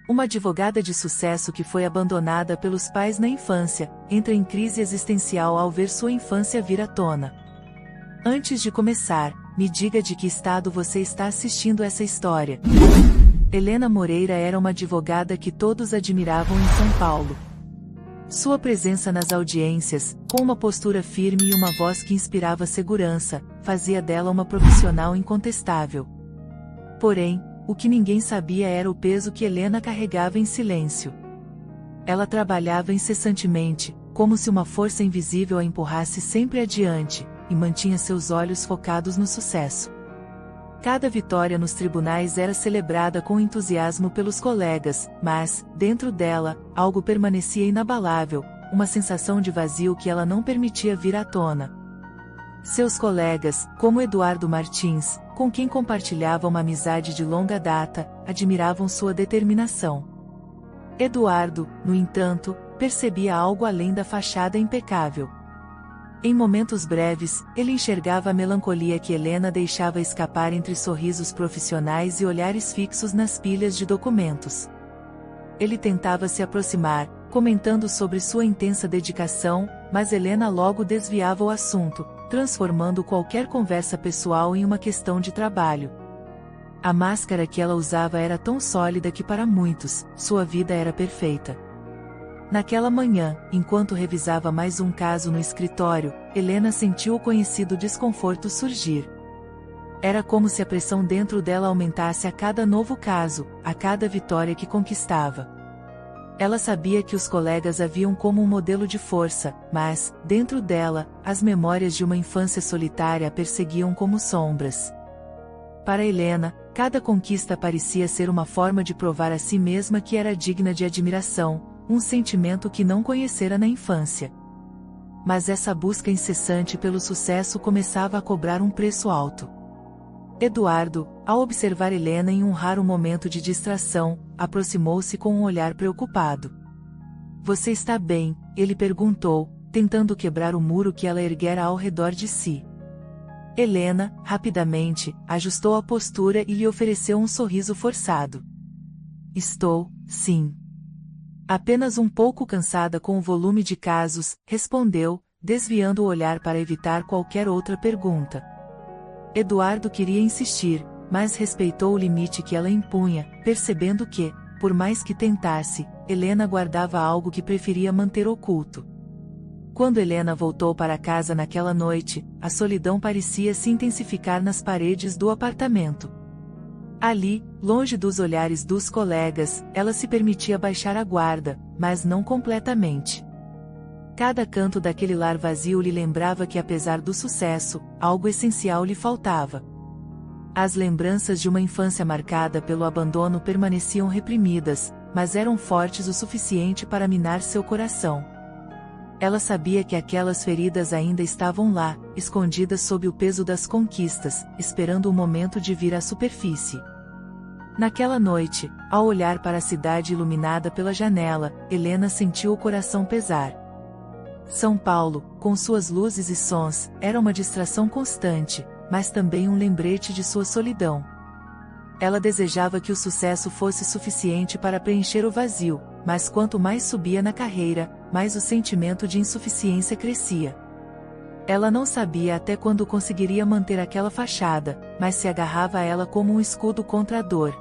Uma advogada de sucesso que foi abandonada pelos pais na infância, entra em crise existencial ao ver sua infância vir à tona. Antes de começar, me diga de que estado você está assistindo essa história. Helena Moreira era uma advogada que todos admiravam em São Paulo. Sua presença nas audiências, com uma postura firme e uma voz que inspirava segurança, fazia dela uma profissional incontestável. Porém, o que ninguém sabia era o peso que Helena carregava em silêncio. Ela trabalhava incessantemente, como se uma força invisível a empurrasse sempre adiante, e mantinha seus olhos focados no sucesso. Cada vitória nos tribunais era celebrada com entusiasmo pelos colegas, mas, dentro dela, algo permanecia inabalável, uma sensação de vazio que ela não permitia vir à tona. Seus colegas, como Eduardo Martins, com quem compartilhava uma amizade de longa data, admiravam sua determinação. Eduardo, no entanto, percebia algo além da fachada impecável. Em momentos breves, ele enxergava a melancolia que Helena deixava escapar entre sorrisos profissionais e olhares fixos nas pilhas de documentos. Ele tentava se aproximar, comentando sobre sua intensa dedicação, mas Helena logo desviava o assunto, transformando qualquer conversa pessoal em uma questão de trabalho. A máscara que ela usava era tão sólida que para muitos, sua vida era perfeita. Naquela manhã, enquanto revisava mais um caso no escritório, Helena sentiu o conhecido desconforto surgir. Era como se a pressão dentro dela aumentasse a cada novo caso, a cada vitória que conquistava. Ela sabia que os colegas a viam como um modelo de força, mas, dentro dela, as memórias de uma infância solitária a perseguiam como sombras. Para Helena, cada conquista parecia ser uma forma de provar a si mesma que era digna de admiração, um sentimento que não conhecera na infância. Mas essa busca incessante pelo sucesso começava a cobrar um preço alto. Eduardo, ao observar Helena em um raro momento de distração, aproximou-se com um olhar preocupado. "Você está bem?", ele perguntou, tentando quebrar o muro que ela erguera ao redor de si. Helena, rapidamente, ajustou a postura e lhe ofereceu um sorriso forçado. "Estou, sim. Apenas um pouco cansada com o volume de casos", respondeu, desviando o olhar para evitar qualquer outra pergunta. Eduardo queria insistir, mas respeitou o limite que ela impunha, percebendo que, por mais que tentasse, Helena guardava algo que preferia manter oculto. Quando Helena voltou para casa naquela noite, a solidão parecia se intensificar nas paredes do apartamento. Ali, longe dos olhares dos colegas, ela se permitia baixar a guarda, mas não completamente. Cada canto daquele lar vazio lhe lembrava que apesar do sucesso, algo essencial lhe faltava. As lembranças de uma infância marcada pelo abandono permaneciam reprimidas, mas eram fortes o suficiente para minar seu coração. Ela sabia que aquelas feridas ainda estavam lá, escondidas sob o peso das conquistas, esperando o momento de vir à superfície. Naquela noite, ao olhar para a cidade iluminada pela janela, Helena sentiu o coração pesar. São Paulo, com suas luzes e sons, era uma distração constante, mas também um lembrete de sua solidão. Ela desejava que o sucesso fosse suficiente para preencher o vazio, mas quanto mais subia na carreira, mais o sentimento de insuficiência crescia. Ela não sabia até quando conseguiria manter aquela fachada, mas se agarrava a ela como um escudo contra a dor.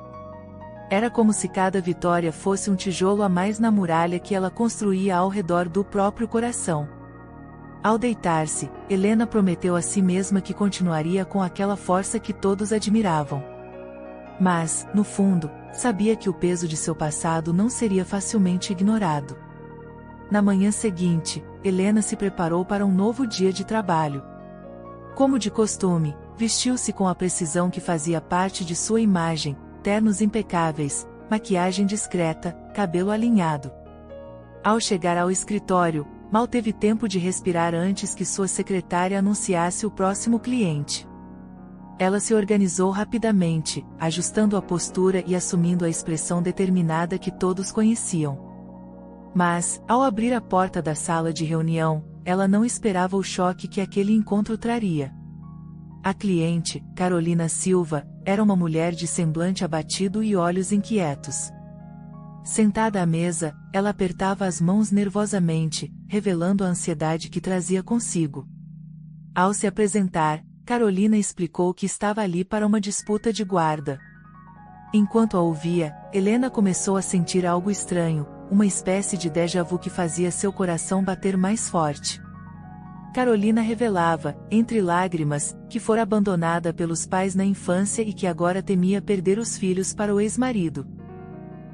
Era como se cada vitória fosse um tijolo a mais na muralha que ela construía ao redor do próprio coração. Ao deitar-se, Helena prometeu a si mesma que continuaria com aquela força que todos admiravam. Mas, no fundo, sabia que o peso de seu passado não seria facilmente ignorado. Na manhã seguinte, Helena se preparou para um novo dia de trabalho. Como de costume, vestiu-se com a precisão que fazia parte de sua imagem, ternos impecáveis, maquiagem discreta, cabelo alinhado. Ao chegar ao escritório, mal teve tempo de respirar antes que sua secretária anunciasse o próximo cliente. Ela se organizou rapidamente, ajustando a postura e assumindo a expressão determinada que todos conheciam. Mas, ao abrir a porta da sala de reunião, ela não esperava o choque que aquele encontro traria. A cliente, Carolina Silva, era uma mulher de semblante abatido e olhos inquietos. Sentada à mesa, ela apertava as mãos nervosamente, revelando a ansiedade que trazia consigo. Ao se apresentar, Carolina explicou que estava ali para uma disputa de guarda. Enquanto a ouvia, Helena começou a sentir algo estranho, uma espécie de déjà vu que fazia seu coração bater mais forte. Carolina revelava, entre lágrimas, que fora abandonada pelos pais na infância e que agora temia perder os filhos para o ex-marido.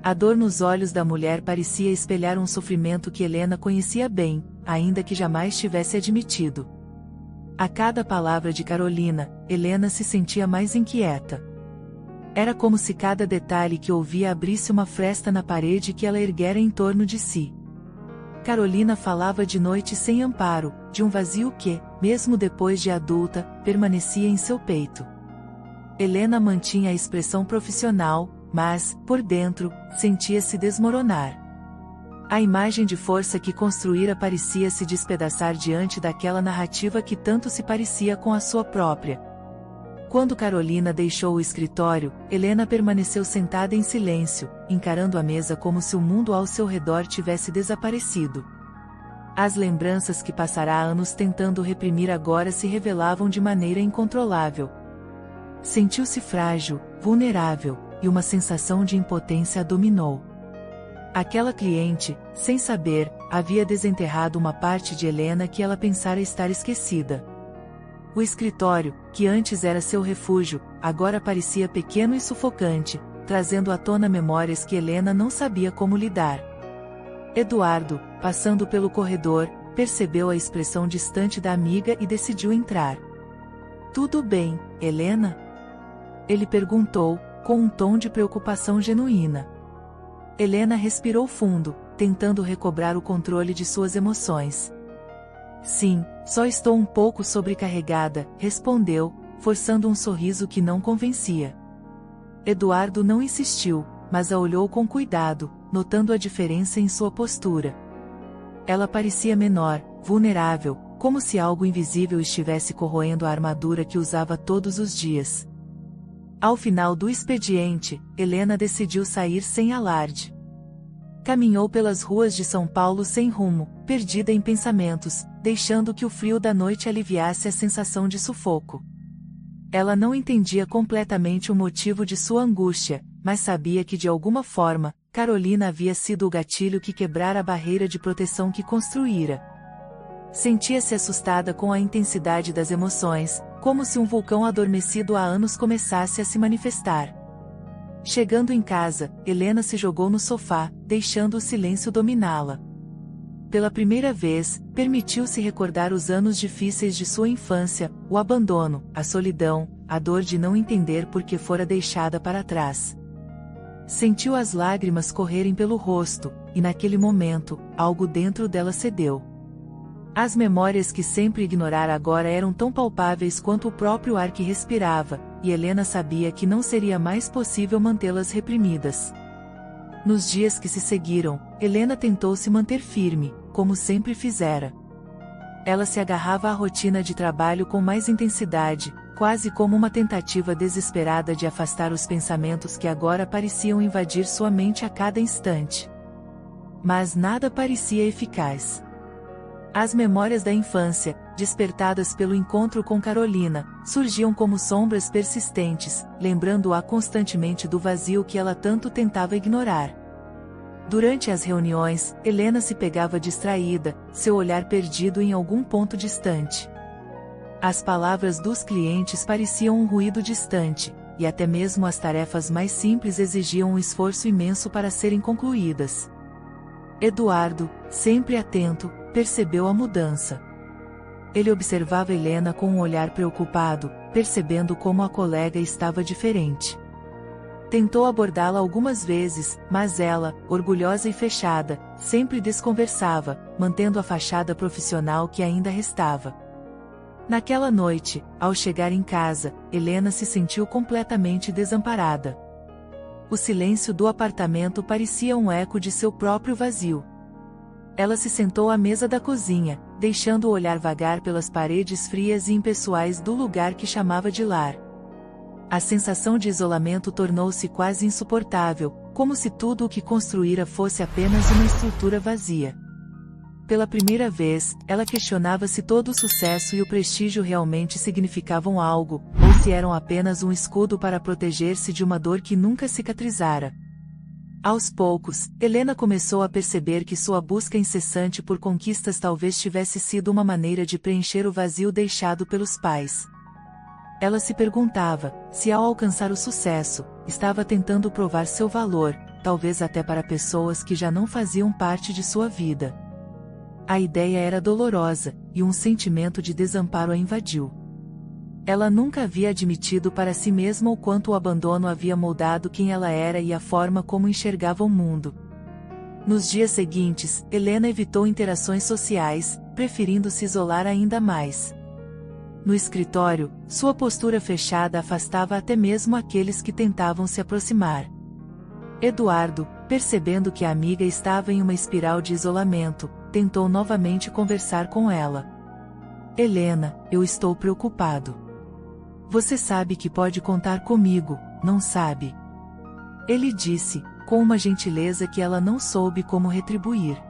A dor nos olhos da mulher parecia espelhar um sofrimento que Helena conhecia bem, ainda que jamais tivesse admitido. A cada palavra de Carolina, Helena se sentia mais inquieta. Era como se cada detalhe que ouvia abrisse uma fresta na parede que ela erguera em torno de si. Carolina falava de noite sem amparo, de um vazio que, mesmo depois de adulta, permanecia em seu peito. Helena mantinha a expressão profissional, mas, por dentro, sentia-se desmoronar. A imagem de força que construíra parecia se despedaçar diante daquela narrativa que tanto se parecia com a sua própria. Quando Carolina deixou o escritório, Helena permaneceu sentada em silêncio, encarando a mesa como se o mundo ao seu redor tivesse desaparecido. As lembranças que passara anos tentando reprimir agora se revelavam de maneira incontrolável. Sentiu-se frágil, vulnerável, e uma sensação de impotência a dominou. Aquela cliente, sem saber, havia desenterrado uma parte de Helena que ela pensara estar esquecida. O escritório, que antes era seu refúgio, agora parecia pequeno e sufocante, trazendo à tona memórias que Helena não sabia como lidar. Eduardo, passando pelo corredor, percebeu a expressão distante da amiga e decidiu entrar. "Tudo bem, Helena?" Ele perguntou, com um tom de preocupação genuína. Helena respirou fundo, tentando recobrar o controle de suas emoções. "Sim, só estou um pouco sobrecarregada", respondeu, forçando um sorriso que não convencia. Eduardo não insistiu, mas a olhou com cuidado, notando a diferença em sua postura. Ela parecia menor, vulnerável, como se algo invisível estivesse corroendo a armadura que usava todos os dias. Ao final do expediente, Helena decidiu sair sem alarde. Caminhou pelas ruas de São Paulo sem rumo, perdida em pensamentos, deixando que o frio da noite aliviasse a sensação de sufoco. Ela não entendia completamente o motivo de sua angústia, mas sabia que de alguma forma, Carolina havia sido o gatilho que quebrara a barreira de proteção que construíra. Sentia-se assustada com a intensidade das emoções, como se um vulcão adormecido há anos começasse a se manifestar. Chegando em casa, Helena se jogou no sofá, deixando o silêncio dominá-la. Pela primeira vez, permitiu-se recordar os anos difíceis de sua infância, o abandono, a solidão, a dor de não entender por que fora deixada para trás. Sentiu as lágrimas correrem pelo rosto, e naquele momento, algo dentro dela cedeu. As memórias que sempre ignorara agora eram tão palpáveis quanto o próprio ar que respirava, e Helena sabia que não seria mais possível mantê-las reprimidas. Nos dias que se seguiram, Helena tentou se manter firme, como sempre fizera. Ela se agarrava à rotina de trabalho com mais intensidade, quase como uma tentativa desesperada de afastar os pensamentos que agora pareciam invadir sua mente a cada instante. Mas nada parecia eficaz. As memórias da infância, despertadas pelo encontro com Carolina, surgiam como sombras persistentes, lembrando-a constantemente do vazio que ela tanto tentava ignorar. Durante as reuniões, Helena se pegava distraída, seu olhar perdido em algum ponto distante. As palavras dos clientes pareciam um ruído distante, e até mesmo as tarefas mais simples exigiam um esforço imenso para serem concluídas. Eduardo, sempre atento, percebeu a mudança. Ele observava Helena com um olhar preocupado, percebendo como a colega estava diferente. Tentou abordá-la algumas vezes, mas ela, orgulhosa e fechada, sempre desconversava, mantendo a fachada profissional que ainda restava. Naquela noite, ao chegar em casa, Helena se sentiu completamente desamparada. O silêncio do apartamento parecia um eco de seu próprio vazio. Ela se sentou à mesa da cozinha, deixando o olhar vagar pelas paredes frias e impessoais do lugar que chamava de lar. A sensação de isolamento tornou-se quase insuportável, como se tudo o que construíra fosse apenas uma estrutura vazia. Pela primeira vez, ela questionava se todo o sucesso e o prestígio realmente significavam algo, ou se eram apenas um escudo para proteger-se de uma dor que nunca cicatrizara. Aos poucos, Helena começou a perceber que sua busca incessante por conquistas talvez tivesse sido uma maneira de preencher o vazio deixado pelos pais. Ela se perguntava se, ao alcançar o sucesso, estava tentando provar seu valor, talvez até para pessoas que já não faziam parte de sua vida. A ideia era dolorosa, e um sentimento de desamparo a invadiu. Ela nunca havia admitido para si mesma o quanto o abandono havia moldado quem ela era e a forma como enxergava o mundo. Nos dias seguintes, Helena evitou interações sociais, preferindo se isolar ainda mais. No escritório, sua postura fechada afastava até mesmo aqueles que tentavam se aproximar. Eduardo, percebendo que a amiga estava em uma espiral de isolamento, tentou novamente conversar com ela. Helena, eu estou preocupado. Você sabe que pode contar comigo, não sabe? Ele disse, com uma gentileza que ela não soube como retribuir.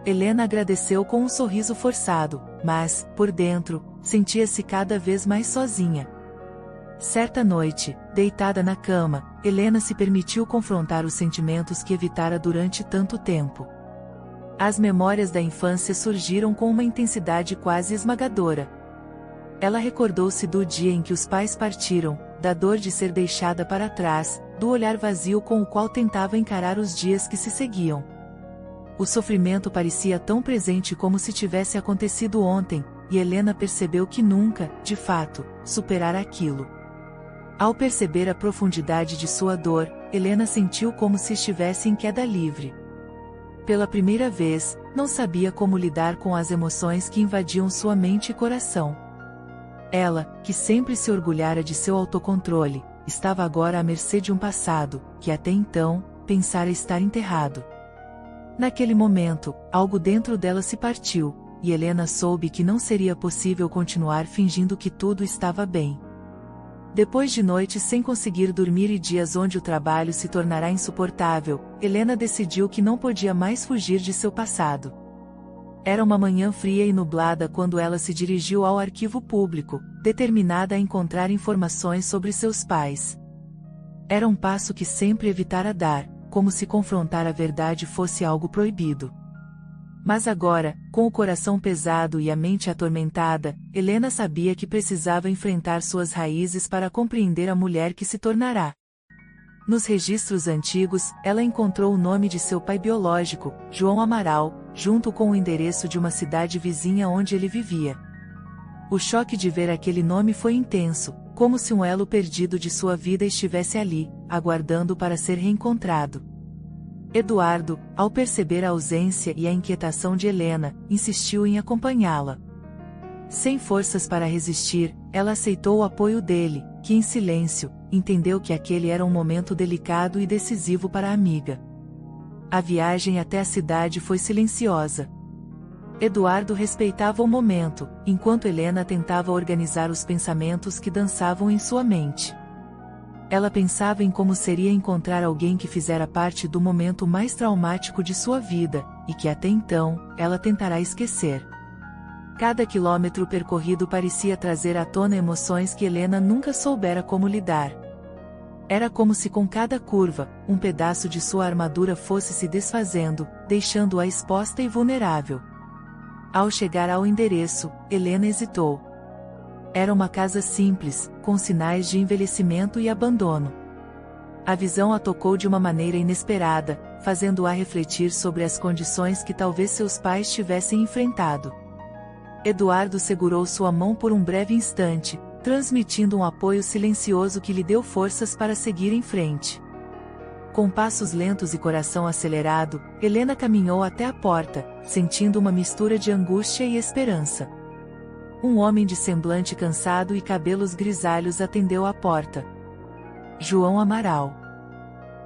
Helena agradeceu com um sorriso forçado, mas, por dentro, sentia-se cada vez mais sozinha. Certa noite, deitada na cama, Helena se permitiu confrontar os sentimentos que evitara durante tanto tempo. As memórias da infância surgiram com uma intensidade quase esmagadora. Ela recordou-se do dia em que os pais partiram, da dor de ser deixada para trás, do olhar vazio com o qual tentava encarar os dias que se seguiam. O sofrimento parecia tão presente como se tivesse acontecido ontem, e Helena percebeu que nunca, de fato, superara aquilo. Ao perceber a profundidade de sua dor, Helena sentiu como se estivesse em queda livre. Pela primeira vez, não sabia como lidar com as emoções que invadiam sua mente e coração. Ela, que sempre se orgulhara de seu autocontrole, estava agora à mercê de um passado, que até então, pensara estar enterrado. Naquele momento, algo dentro dela se partiu, e Helena soube que não seria possível continuar fingindo que tudo estava bem. Depois de noites sem conseguir dormir e dias onde o trabalho se tornará insuportável, Helena decidiu que não podia mais fugir de seu passado. Era uma manhã fria e nublada quando ela se dirigiu ao arquivo público, determinada a encontrar informações sobre seus pais. Era um passo que sempre evitara dar, como se confrontar a verdade fosse algo proibido. Mas agora, com o coração pesado e a mente atormentada, Helena sabia que precisava enfrentar suas raízes para compreender a mulher que se tornará. Nos registros antigos, ela encontrou o nome de seu pai biológico, João Amaral, junto com o endereço de uma cidade vizinha onde ele vivia. O choque de ver aquele nome foi intenso, como se um elo perdido de sua vida estivesse ali, aguardando para ser reencontrado. Eduardo, ao perceber a ausência e a inquietação de Helena, insistiu em acompanhá-la. Sem forças para resistir, ela aceitou o apoio dele, que em silêncio, entendeu que aquele era um momento delicado e decisivo para a amiga. A viagem até a cidade foi silenciosa. Eduardo respeitava o momento, enquanto Helena tentava organizar os pensamentos que dançavam em sua mente. Ela pensava em como seria encontrar alguém que fizera parte do momento mais traumático de sua vida, e que até então, ela tentará esquecer. Cada quilômetro percorrido parecia trazer à tona emoções que Helena nunca soubera como lidar. Era como se com cada curva, um pedaço de sua armadura fosse se desfazendo, deixando-a exposta e vulnerável. Ao chegar ao endereço, Helena hesitou. Era uma casa simples, com sinais de envelhecimento e abandono. A visão a tocou de uma maneira inesperada, fazendo-a refletir sobre as condições que talvez seus pais tivessem enfrentado. Eduardo segurou sua mão por um breve instante, transmitindo um apoio silencioso que lhe deu forças para seguir em frente. Com passos lentos e coração acelerado, Helena caminhou até a porta, sentindo uma mistura de angústia e esperança. Um homem de semblante cansado e cabelos grisalhos atendeu à porta. João Amaral.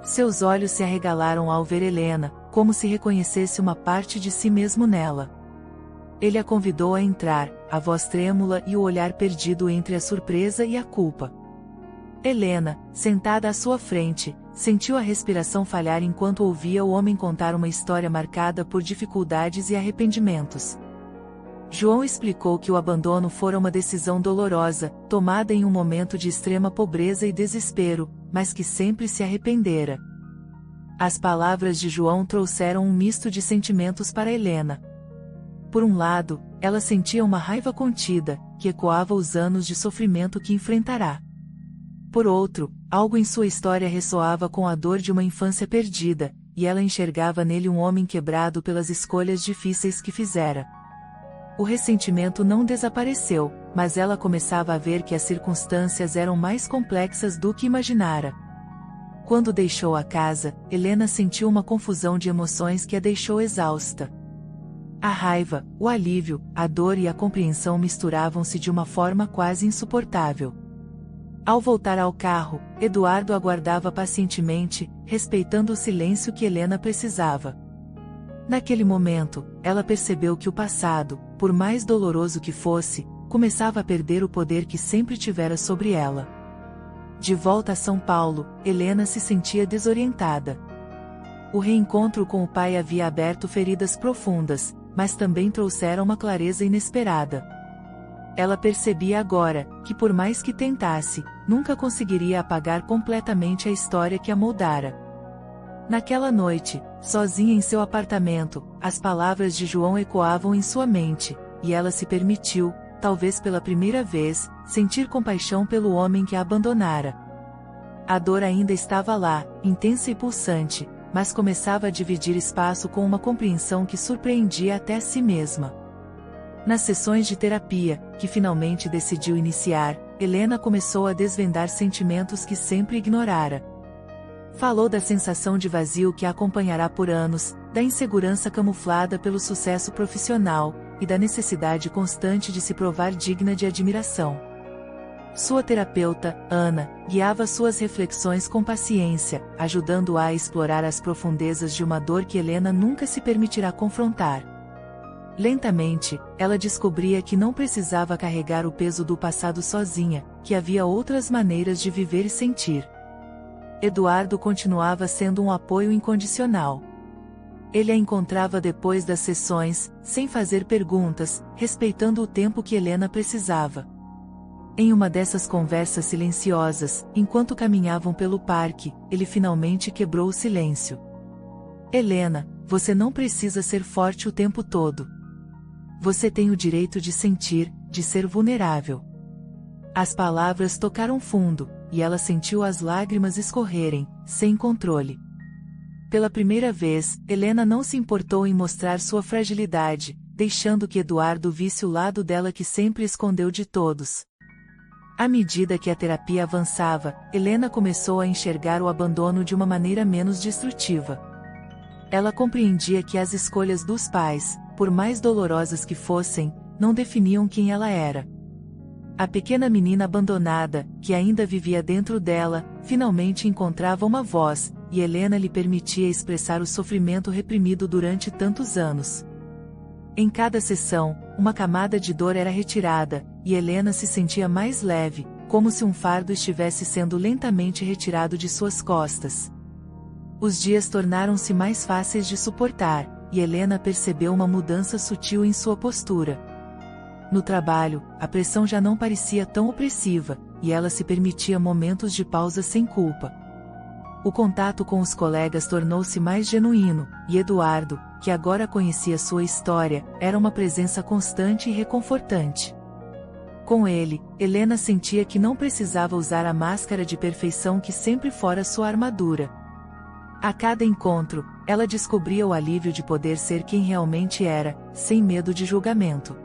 Seus olhos se arregalaram ao ver Helena, como se reconhecesse uma parte de si mesmo nela. Ele a convidou a entrar, a voz trêmula e o olhar perdido entre a surpresa e a culpa. Helena, sentada à sua frente, sentiu a respiração falhar enquanto ouvia o homem contar uma história marcada por dificuldades e arrependimentos. João explicou que o abandono fora uma decisão dolorosa, tomada em um momento de extrema pobreza e desespero, mas que sempre se arrependera. As palavras de João trouxeram um misto de sentimentos para Helena. Por um lado, ela sentia uma raiva contida, que ecoava os anos de sofrimento que enfrentará. Por outro, algo em sua história ressoava com a dor de uma infância perdida, e ela enxergava nele um homem quebrado pelas escolhas difíceis que fizera. O ressentimento não desapareceu, mas ela começava a ver que as circunstâncias eram mais complexas do que imaginara. Quando deixou a casa, Helena sentiu uma confusão de emoções que a deixou exausta. A raiva, o alívio, a dor e a compreensão misturavam-se de uma forma quase insuportável. Ao voltar ao carro, Eduardo aguardava pacientemente, respeitando o silêncio que Helena precisava. Naquele momento, ela percebeu que o passado, por mais doloroso que fosse, começava a perder o poder que sempre tivera sobre ela. De volta a São Paulo, Helena se sentia desorientada. O reencontro com o pai havia aberto feridas profundas, mas também trouxera uma clareza inesperada. Ela percebia agora, que por mais que tentasse, nunca conseguiria apagar completamente a história que a moldara. Naquela noite, sozinha em seu apartamento, as palavras de João ecoavam em sua mente, e ela se permitiu, talvez pela primeira vez, sentir compaixão pelo homem que a abandonara. A dor ainda estava lá, intensa e pulsante, mas começava a dividir espaço com uma compreensão que surpreendia até a si mesma. Nas sessões de terapia, que finalmente decidiu iniciar, Helena começou a desvendar sentimentos que sempre ignorara. Falou da sensação de vazio que a acompanhará por anos, da insegurança camuflada pelo sucesso profissional, e da necessidade constante de se provar digna de admiração. Sua terapeuta, Ana, guiava suas reflexões com paciência, ajudando-a a explorar as profundezas de uma dor que Helena nunca se permitirá confrontar. Lentamente, ela descobria que não precisava carregar o peso do passado sozinha, que havia outras maneiras de viver e sentir. Eduardo continuava sendo um apoio incondicional. Ele a encontrava depois das sessões, sem fazer perguntas, respeitando o tempo que Helena precisava. Em uma dessas conversas silenciosas, enquanto caminhavam pelo parque, ele finalmente quebrou o silêncio. Helena, você não precisa ser forte o tempo todo. Você tem o direito de sentir, de ser vulnerável. As palavras tocaram fundo, e ela sentiu as lágrimas escorrerem, sem controle. Pela primeira vez, Helena não se importou em mostrar sua fragilidade, deixando que Eduardo visse o lado dela que sempre escondeu de todos. À medida que a terapia avançava, Helena começou a enxergar o abandono de uma maneira menos destrutiva. Ela compreendia que as escolhas dos pais, por mais dolorosas que fossem, não definiam quem ela era. A pequena menina abandonada, que ainda vivia dentro dela, finalmente encontrava uma voz, e Helena lhe permitia expressar o sofrimento reprimido durante tantos anos. Em cada sessão, uma camada de dor era retirada, e Helena se sentia mais leve, como se um fardo estivesse sendo lentamente retirado de suas costas. Os dias tornaram-se mais fáceis de suportar, e Helena percebeu uma mudança sutil em sua postura. No trabalho, a pressão já não parecia tão opressiva, e ela se permitia momentos de pausa sem culpa. O contato com os colegas tornou-se mais genuíno, e Eduardo, que agora conhecia sua história, era uma presença constante e reconfortante. Com ele, Helena sentia que não precisava usar a máscara de perfeição que sempre fora sua armadura. A cada encontro, ela descobria o alívio de poder ser quem realmente era, sem medo de julgamento.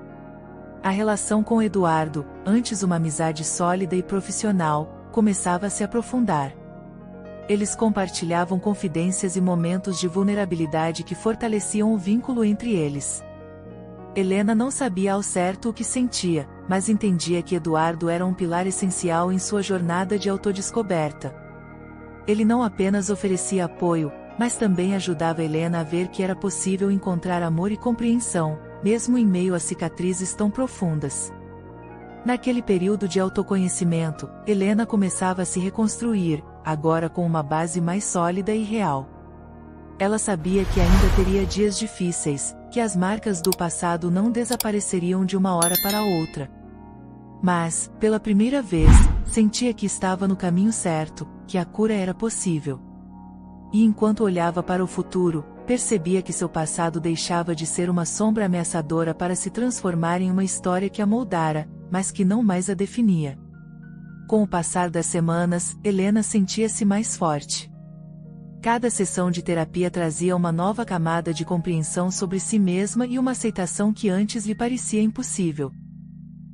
A relação com Eduardo, antes uma amizade sólida e profissional, começava a se aprofundar. Eles compartilhavam confidências e momentos de vulnerabilidade que fortaleciam o vínculo entre eles. Helena não sabia ao certo o que sentia, mas entendia que Eduardo era um pilar essencial em sua jornada de autodescoberta. Ele não apenas oferecia apoio, mas também ajudava Helena a ver que era possível encontrar amor e compreensão, mesmo em meio a cicatrizes tão profundas. Naquele período de autoconhecimento, Helena começava a se reconstruir, agora com uma base mais sólida e real. Ela sabia que ainda teria dias difíceis, que as marcas do passado não desapareceriam de uma hora para outra. Mas, pela primeira vez, sentia que estava no caminho certo, que a cura era possível. E enquanto olhava para o futuro, percebia que seu passado deixava de ser uma sombra ameaçadora para se transformar em uma história que a moldara, mas que não mais a definia. Com o passar das semanas, Helena sentia-se mais forte. Cada sessão de terapia trazia uma nova camada de compreensão sobre si mesma e uma aceitação que antes lhe parecia impossível.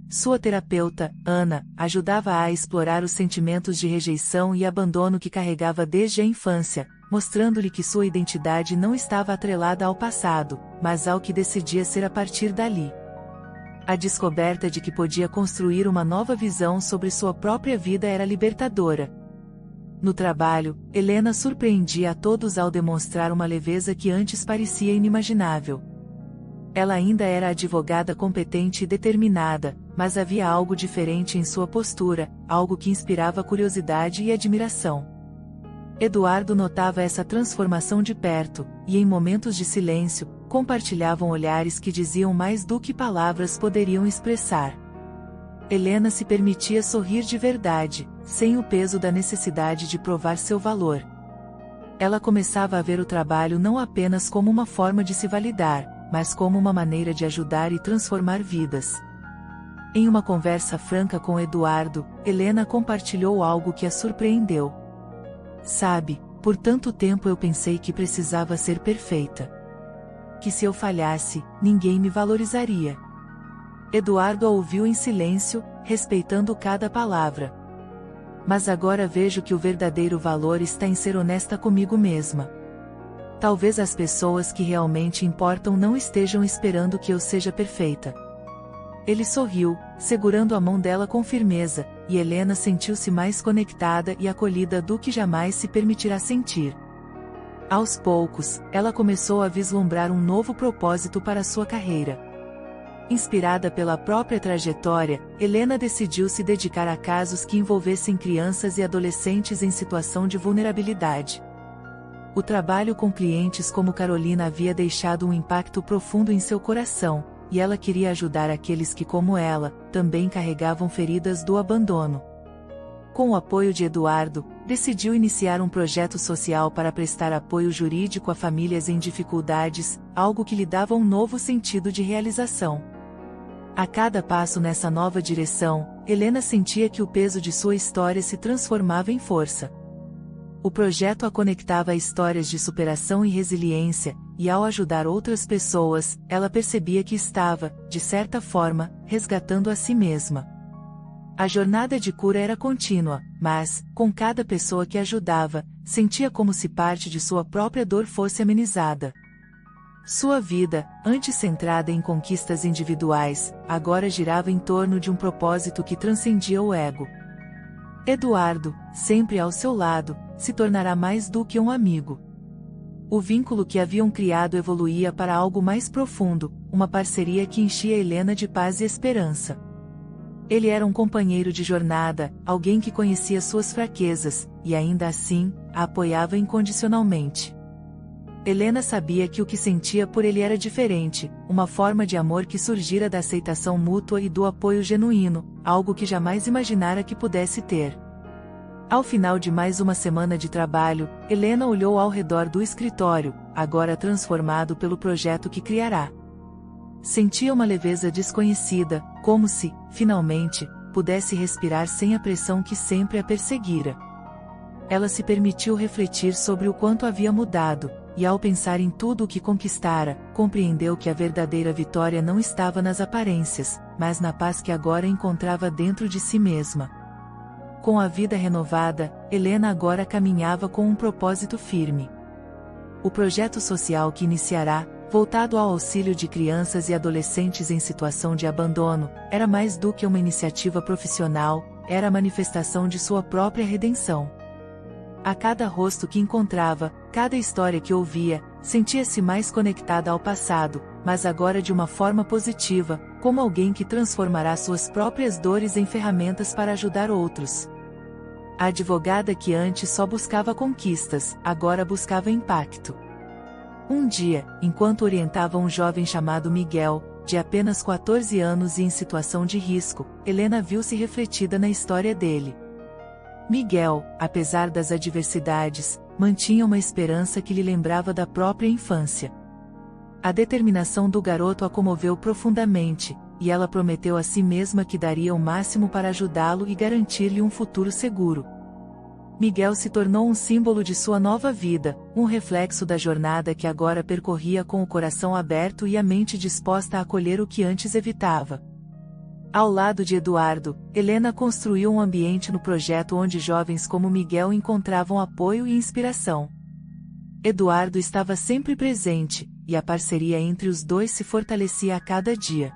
Sua terapeuta, Ana, ajudava-a a explorar os sentimentos de rejeição e abandono que carregava desde a infância, mostrando-lhe que sua identidade não estava atrelada ao passado, mas ao que decidia ser a partir dali. A descoberta de que podia construir uma nova visão sobre sua própria vida era libertadora. No trabalho, Helena surpreendia a todos ao demonstrar uma leveza que antes parecia inimaginável. Ela ainda era advogada competente e determinada, mas havia algo diferente em sua postura, algo que inspirava curiosidade e admiração. Eduardo notava essa transformação de perto, e em momentos de silêncio, compartilhavam olhares que diziam mais do que palavras poderiam expressar. Helena se permitia sorrir de verdade, sem o peso da necessidade de provar seu valor. Ela começava a ver o trabalho não apenas como uma forma de se validar, mas como uma maneira de ajudar e transformar vidas. Em uma conversa franca com Eduardo, Helena compartilhou algo que a surpreendeu. Sabe, por tanto tempo eu pensei que precisava ser perfeita. Que se eu falhasse, ninguém me valorizaria. Eduardo a ouviu em silêncio, respeitando cada palavra. Mas agora vejo que o verdadeiro valor está em ser honesta comigo mesma. Talvez as pessoas que realmente importam não estejam esperando que eu seja perfeita. Ele sorriu, segurando a mão dela com firmeza, e Helena sentiu-se mais conectada e acolhida do que jamais se permitirá sentir. Aos poucos, ela começou a vislumbrar um novo propósito para sua carreira. Inspirada pela própria trajetória, Helena decidiu se dedicar a casos que envolvessem crianças e adolescentes em situação de vulnerabilidade. O trabalho com clientes como Carolina havia deixado um impacto profundo em seu coração, e ela queria ajudar aqueles que, como ela, também carregavam feridas do abandono. Com o apoio de Eduardo, decidiu iniciar um projeto social para prestar apoio jurídico a famílias em dificuldades, algo que lhe dava um novo sentido de realização. A cada passo nessa nova direção, Helena sentia que o peso de sua história se transformava em força. O projeto a conectava a histórias de superação e resiliência, e ao ajudar outras pessoas, ela percebia que estava, de certa forma, resgatando a si mesma. A jornada de cura era contínua, mas, com cada pessoa que ajudava, sentia como se parte de sua própria dor fosse amenizada. Sua vida, antes centrada em conquistas individuais, agora girava em torno de um propósito que transcendia o ego. Eduardo, sempre ao seu lado, se tornará mais do que um amigo. O vínculo que haviam criado evoluía para algo mais profundo, uma parceria que enchia Helena de paz e esperança. Ele era um companheiro de jornada, alguém que conhecia suas fraquezas, e ainda assim, a apoiava incondicionalmente. Helena sabia que o que sentia por ele era diferente, uma forma de amor que surgira da aceitação mútua e do apoio genuíno, algo que jamais imaginara que pudesse ter. Ao final de mais uma semana de trabalho, Helena olhou ao redor do escritório, agora transformado pelo projeto que criará. Sentia uma leveza desconhecida, como se, finalmente, pudesse respirar sem a pressão que sempre a perseguira. Ela se permitiu refletir sobre o quanto havia mudado, e ao pensar em tudo o que conquistara, compreendeu que a verdadeira vitória não estava nas aparências, mas na paz que agora encontrava dentro de si mesma. Com a vida renovada, Helena agora caminhava com um propósito firme. O projeto social que iniciará, voltado ao auxílio de crianças e adolescentes em situação de abandono, era mais do que uma iniciativa profissional, era a manifestação de sua própria redenção. A cada rosto que encontrava, cada história que ouvia, sentia-se mais conectada ao passado, mas agora de uma forma positiva, como alguém que transformará suas próprias dores em ferramentas para ajudar outros. A advogada que antes só buscava conquistas, agora buscava impacto. Um dia, enquanto orientava um jovem chamado Miguel, de apenas 14 anos e em situação de risco, Helena viu-se refletida na história dele. Miguel, apesar das adversidades, mantinha uma esperança que lhe lembrava da própria infância. A determinação do garoto a comoveu profundamente, e ela prometeu a si mesma que daria o máximo para ajudá-lo e garantir-lhe um futuro seguro. Miguel se tornou um símbolo de sua nova vida, um reflexo da jornada que agora percorria com o coração aberto e a mente disposta a acolher o que antes evitava. Ao lado de Eduardo, Helena construiu um ambiente no projeto onde jovens como Miguel encontravam apoio e inspiração. Eduardo estava sempre presente, e a parceria entre os dois se fortalecia a cada dia.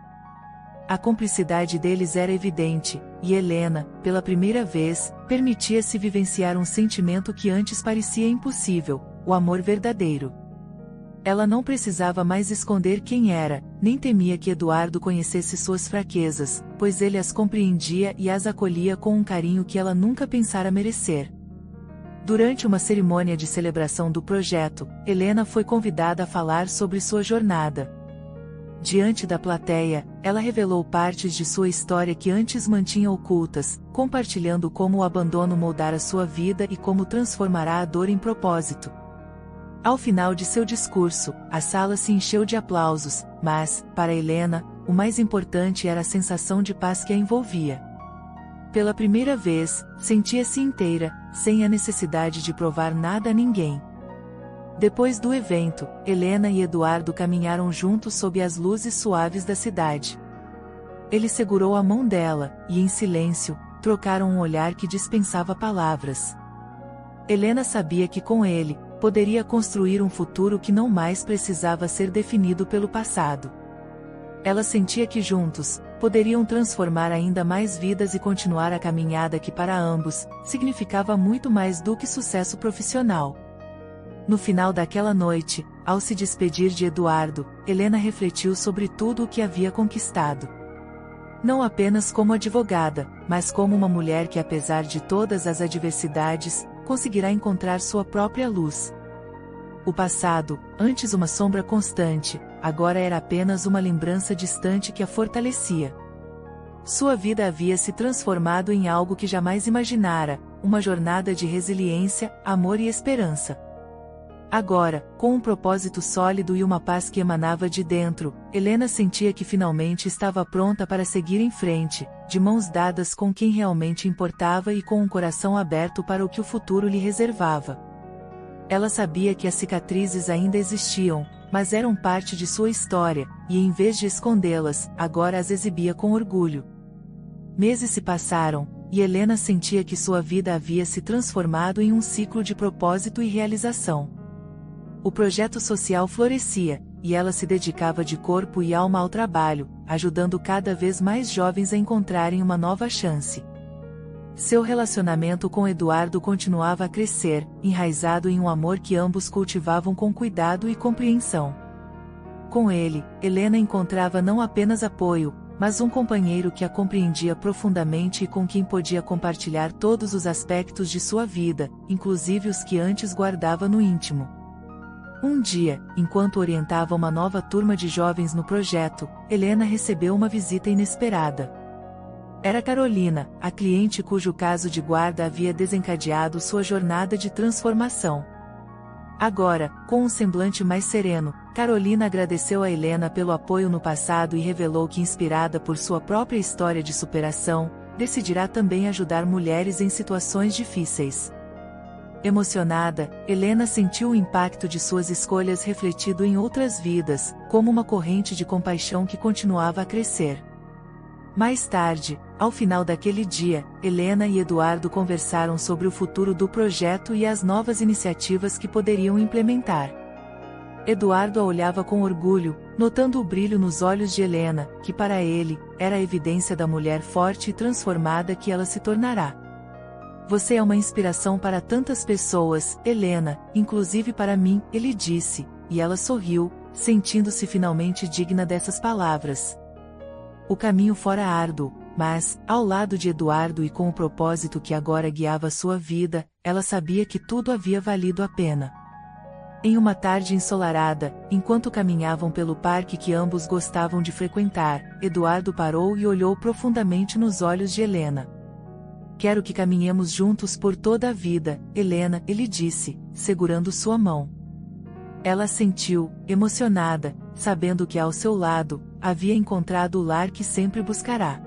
A cumplicidade deles era evidente, e Helena, pela primeira vez, permitia-se vivenciar um sentimento que antes parecia impossível, o amor verdadeiro. Ela não precisava mais esconder quem era, nem temia que Eduardo conhecesse suas fraquezas, pois ele as compreendia e as acolhia com um carinho que ela nunca pensara merecer. Durante uma cerimônia de celebração do projeto, Helena foi convidada a falar sobre sua jornada. Diante da plateia, ela revelou partes de sua história que antes mantinha ocultas, compartilhando como o abandono moldara sua vida e como transformará a dor em propósito. Ao final de seu discurso, a sala se encheu de aplausos, mas, para Helena, o mais importante era a sensação de paz que a envolvia. Pela primeira vez, sentia-se inteira, sem a necessidade de provar nada a ninguém. Depois do evento, Helena e Eduardo caminharam juntos sob as luzes suaves da cidade. Ele segurou a mão dela, e em silêncio, trocaram um olhar que dispensava palavras. Helena sabia que com ele, poderia construir um futuro que não mais precisava ser definido pelo passado. Ela sentia que juntos, poderiam transformar ainda mais vidas e continuar a caminhada que para ambos, significava muito mais do que sucesso profissional. No final daquela noite, ao se despedir de Eduardo, Helena refletiu sobre tudo o que havia conquistado. Não apenas como advogada, mas como uma mulher que apesar de todas as adversidades, conseguirá encontrar sua própria luz. O passado, antes uma sombra constante, agora era apenas uma lembrança distante que a fortalecia. Sua vida havia se transformado em algo que jamais imaginara, uma jornada de resiliência, amor e esperança. Agora, com um propósito sólido e uma paz que emanava de dentro, Helena sentia que finalmente estava pronta para seguir em frente, de mãos dadas com quem realmente importava e com um coração aberto para o que o futuro lhe reservava. Ela sabia que as cicatrizes ainda existiam, mas eram parte de sua história, e em vez de escondê-las, agora as exibia com orgulho. Meses se passaram, e Helena sentia que sua vida havia se transformado em um ciclo de propósito e realização. O projeto social florescia, e ela se dedicava de corpo e alma ao trabalho, ajudando cada vez mais jovens a encontrarem uma nova chance. Seu relacionamento com Eduardo continuava a crescer, enraizado em um amor que ambos cultivavam com cuidado e compreensão. Com ele, Helena encontrava não apenas apoio, mas um companheiro que a compreendia profundamente e com quem podia compartilhar todos os aspectos de sua vida, inclusive os que antes guardava no íntimo. Um dia, enquanto orientava uma nova turma de jovens no projeto, Helena recebeu uma visita inesperada. Era Carolina, a cliente cujo caso de guarda havia desencadeado sua jornada de transformação. Agora, com um semblante mais sereno, Carolina agradeceu a Helena pelo apoio no passado e revelou que, inspirada por sua própria história de superação, decidirá também ajudar mulheres em situações difíceis. Emocionada, Helena sentiu o impacto de suas escolhas refletido em outras vidas, como uma corrente de compaixão que continuava a crescer. Mais tarde, ao final daquele dia, Helena e Eduardo conversaram sobre o futuro do projeto e as novas iniciativas que poderiam implementar. Eduardo a olhava com orgulho, notando o brilho nos olhos de Helena, que para ele, era a evidência da mulher forte e transformada que ela se tornará. Você é uma inspiração para tantas pessoas, Helena, inclusive para mim, ele disse, e ela sorriu, sentindo-se finalmente digna dessas palavras. O caminho fora árduo, mas, ao lado de Eduardo e com o propósito que agora guiava sua vida, ela sabia que tudo havia valido a pena. Em uma tarde ensolarada, enquanto caminhavam pelo parque que ambos gostavam de frequentar, Eduardo parou e olhou profundamente nos olhos de Helena. Quero que caminhemos juntos por toda a vida, Helena, ele disse, segurando sua mão. Ela sentiu, emocionada, sabendo que ao seu lado, havia encontrado o lar que sempre buscará.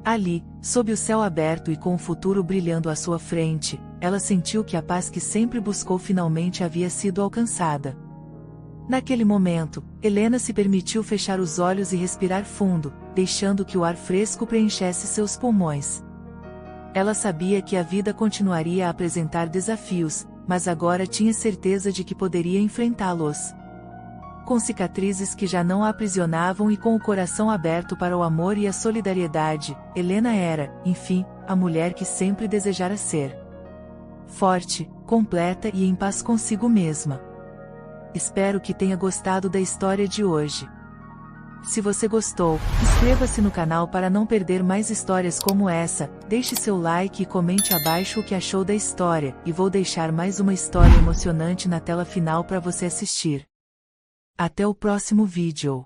Ali, sob o céu aberto e com o futuro brilhando à sua frente, ela sentiu que a paz que sempre buscou finalmente havia sido alcançada. Naquele momento, Helena se permitiu fechar os olhos e respirar fundo, deixando que o ar fresco preenchesse seus pulmões. Ela sabia que a vida continuaria a apresentar desafios, mas agora tinha certeza de que poderia enfrentá-los. Com cicatrizes que já não a aprisionavam e com o coração aberto para o amor e a solidariedade, Helena era, enfim, a mulher que sempre desejara ser. Forte, completa e em paz consigo mesma. Espero que tenha gostado da história de hoje. Se você gostou, inscreva-se no canal para não perder mais histórias como essa, deixe seu like e comente abaixo o que achou da história, e vou deixar mais uma história emocionante na tela final para você assistir. Até o próximo vídeo.